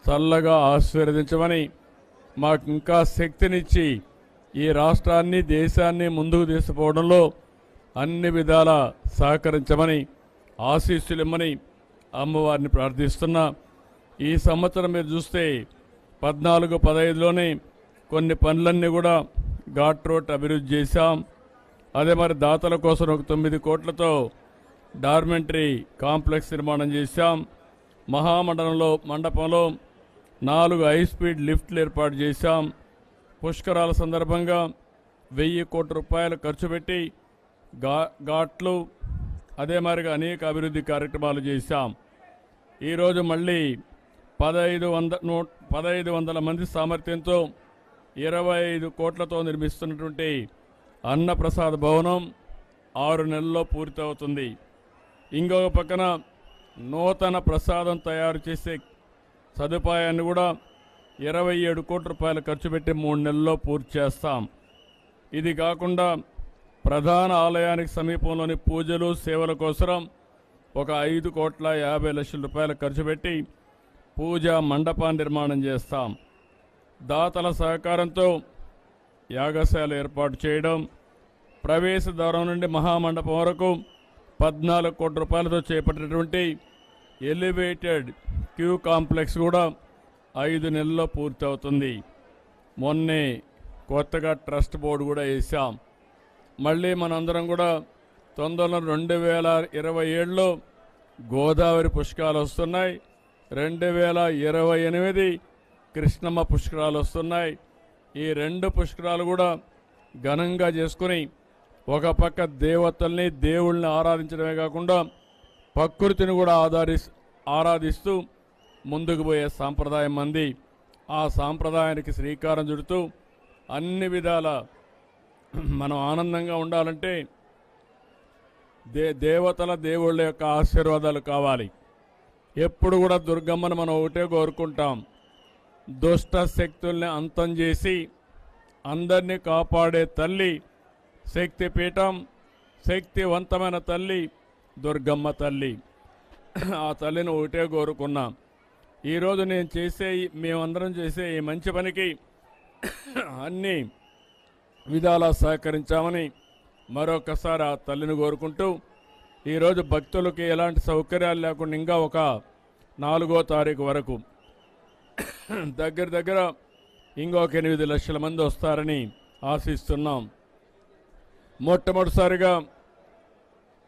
చల్లగా ఆశీర్వదించమని, మాకు ఇంకా శక్తినిచ్చి ఈ రాష్ట్రాన్ని దేశాన్ని ముందుకు తీసుకుపోవడంలో అన్ని విధాల సహకరించమని, ఆశీస్సులిమ్మని అమ్మవారిని ప్రార్థిస్తున్నా. ఈ సంవత్సరం మీరు చూస్తే 14-15లోనే కొన్ని పనులన్నీ కూడా ఘాట్ రోడ్ అభివృద్ధి చేశాం. అదే మరి దాతల కోసం ఒక 9 కోట్లతో డార్మెంటరీ కాంప్లెక్స్ నిర్మాణం చేశాం. మండపంలో 4 హైస్పీడ్ లిఫ్ట్లు ఏర్పాటు చేశాం. పుష్కరాల సందర్భంగా 1000 కోట్ల రూపాయలు ఖర్చు పెట్టి ఘాట్లు అదే మరిగా అనేక అభివృద్ధి కార్యక్రమాలు చేశాం. ఈరోజు మళ్ళీ 1500 మంది సామర్థ్యంతో 25 కోట్లతో నిర్మిస్తున్నటువంటి అన్నప్రసాద భవనం 6 నెలల్లో పూర్తవుతుంది. ఇంకొక పక్కన నూతన ప్రసాదం తయారు చేసే సదుపాయాన్ని కూడా 27 కోట్ల రూపాయలు ఖర్చు పెట్టి 3 నెలల్లో పూర్తి చేస్తాం. ఇది కాకుండా ప్రధాన ఆలయానికి సమీపంలోని పూజలు సేవల కోసం ఒక 5,50,00,000 రూపాయలు ఖర్చు పెట్టి పూజా మండపాన్ని నిర్మాణం చేస్తాం. దాతల సహకారంతో యాగశాల ఏర్పాటు చేయడం, ప్రవేశ ద్వారం నుండి మహామండపం వరకు 14 కోట్ల రూపాయలతో చేపట్టినటువంటి ఎలివేటెడ్ క్యూ కాంప్లెక్స్ కూడా 5 నెలల్లో పూర్తవుతుంది. మొన్నే కొత్తగా ట్రస్ట్ బోర్డు కూడా వేసాం. మళ్ళీ మనందరం కూడా తొందరలో 2027లో గోదావరి పుష్కరాలు వస్తున్నాయి. 2028 కృష్ణమ్మ పుష్కరాలు వస్తున్నాయి. ఈ 2 పుష్కరాలు కూడా ఘనంగా చేసుకుని ఒక పక్క దేవతల్ని దేవుళ్ళని ఆరాధించడమే కాకుండా ప్రకృతిని కూడా ఆరాధిస్తూ ముందుకు పోయే సాంప్రదాయం మంది. ఆ సాంప్రదాయానికి శ్రీకారం చుడుతూ అన్ని విధాల మనం ఆనందంగా ఉండాలంటే దేవతల దేవుళ్ళ యొక్క ఆశీర్వాదాలు కావాలి. ఎప్పుడు కూడా దుర్గమ్మను మనం ఒకటే కోరుకుంటాం, దుష్ట శక్తుల్ని అంతం చేసి అందరినీ కాపాడే తల్లి శక్తిపీఠం, శక్తివంతమైన తల్లి దుర్గమ్మ తల్లి. ఆ తల్లిని ఒకటే కోరుకున్నాం. ఈరోజు మేమందరం చేసే ఈ మంచి పనికి అన్ని విధాలా సహకరించామని మరొకసారి ఆ తల్లిని కోరుకుంటూ, ఈరోజు భక్తులకి ఎలాంటి సౌకర్యాలు లేకుండా ఇంకా ఒక 4వ తారీఖు వరకు దగ్గర ఇంకొక 8 లక్షల మంది వస్తారని ఆశిస్తున్నాం. మొట్టమొదటిసారిగా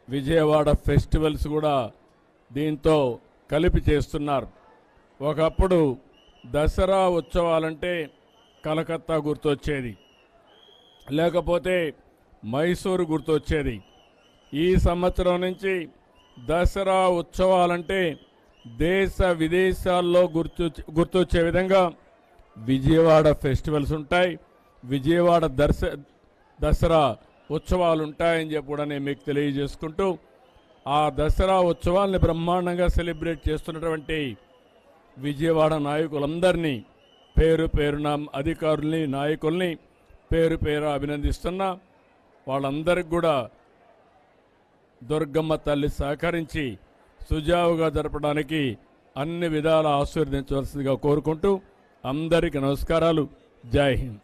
విజయవాడ ఫెస్టివల్స్ కూడా దీంతో కలిపి చేస్తున్నారు. ఒకప్పుడు దసరా ఉత్సవాలంటే కలకత్తా గుర్తొచ్చేది, లేకపోతే మైసూరు గుర్తొచ్చేది. ఈ సంవత్సరం నుంచి దసరా ఉత్సవాలంటే దేశ విదేశాల్లో గుర్తొచ్చే విధంగా విజయవాడ ఫెస్టివల్స్ ఉంటాయి, విజయవాడ దసరా ఉత్సవాలు ఉంటాయని చెప్పి కూడా నేను మీకు తెలియజేసుకుంటూ, ఆ దసరా ఉత్సవాల్ని బ్రహ్మాండంగా సెలబ్రేట్ చేస్తున్నటువంటి విజయవాడ నాయకులందరినీ పేరు పేరున అధికారుల్ని నాయకుల్ని పేరు అభినందిస్తున్నా. వాళ్ళందరికీ కూడా దుర్గమ్మ తల్లి సహకరించి సుజావుగా జరపడానికి అన్ని విధాల ఆశీర్వదించవలసిందిగా కోరుకుంటూ అందరికీ నమస్కారాలు. జై హింద్.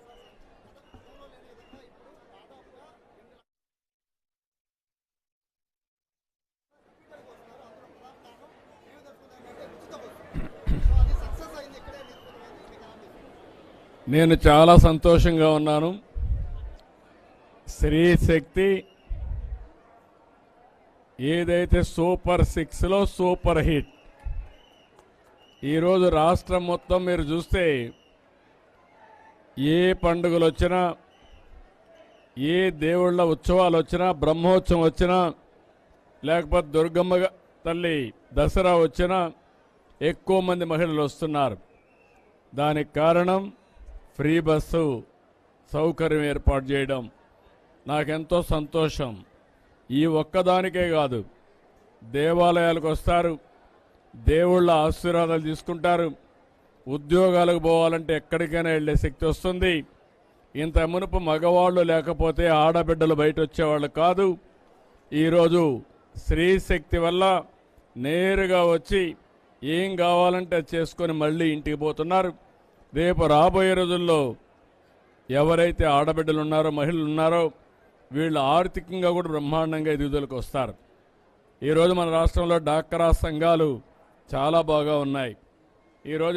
నేను చాలా సంతోషంగా ఉన్నాను. స్త్రీ శక్తి ఏదైతే సూపర్ 6లో సూపర్ హిట్. ఈరోజు రాష్ట్రం మొత్తం మీరు చూస్తే ఏ పండుగలు వచ్చినా, ఏ దేవుళ్ళ ఉత్సవాలు వచ్చినా, బ్రహ్మోత్సవం వచ్చినా, లేకపోతే దుర్గమ్మ తల్లి దసరా వచ్చినా ఎక్కువ మంది మహిళలు వస్తున్నారు. దానికి కారణం ఫ్రీ బస్సు సౌకర్యం ఏర్పాటు చేయడం. నాకెంతో సంతోషం. ఈ ఒక్కదానికే కాదు, దేవాలయాలకు వస్తారు, దేవుళ్ళ ఆశీర్వాదాలు తీసుకుంటారు, ఉద్యోగాలకు పోవాలంటే ఎక్కడికైనా వెళ్ళే శక్తి వస్తుంది. ఇంత మునుపు మగవాళ్ళు లేకపోతే ఆడబిడ్డలు బయట వచ్చేవాళ్ళు కాదు. ఈరోజు స్త్రీ శక్తి వల్ల నేరుగా వచ్చి ఏం కావాలంటే అది చేసుకొని మళ్ళీ ఇంటికి పోతున్నారు. రేపు రాబోయే రోజుల్లో ఎవరైతే ఆడబిడ్డలు ఉన్నారో, మహిళలు ఉన్నారో, వీళ్ళు ఆర్థికంగా కూడా బ్రహ్మాండంగా ఎదుగుదలకు వస్తారు. ఈరోజు మన రాష్ట్రంలో డాక్రా సంఘాలు చాలా బాగా ఉన్నాయి. ఈరోజు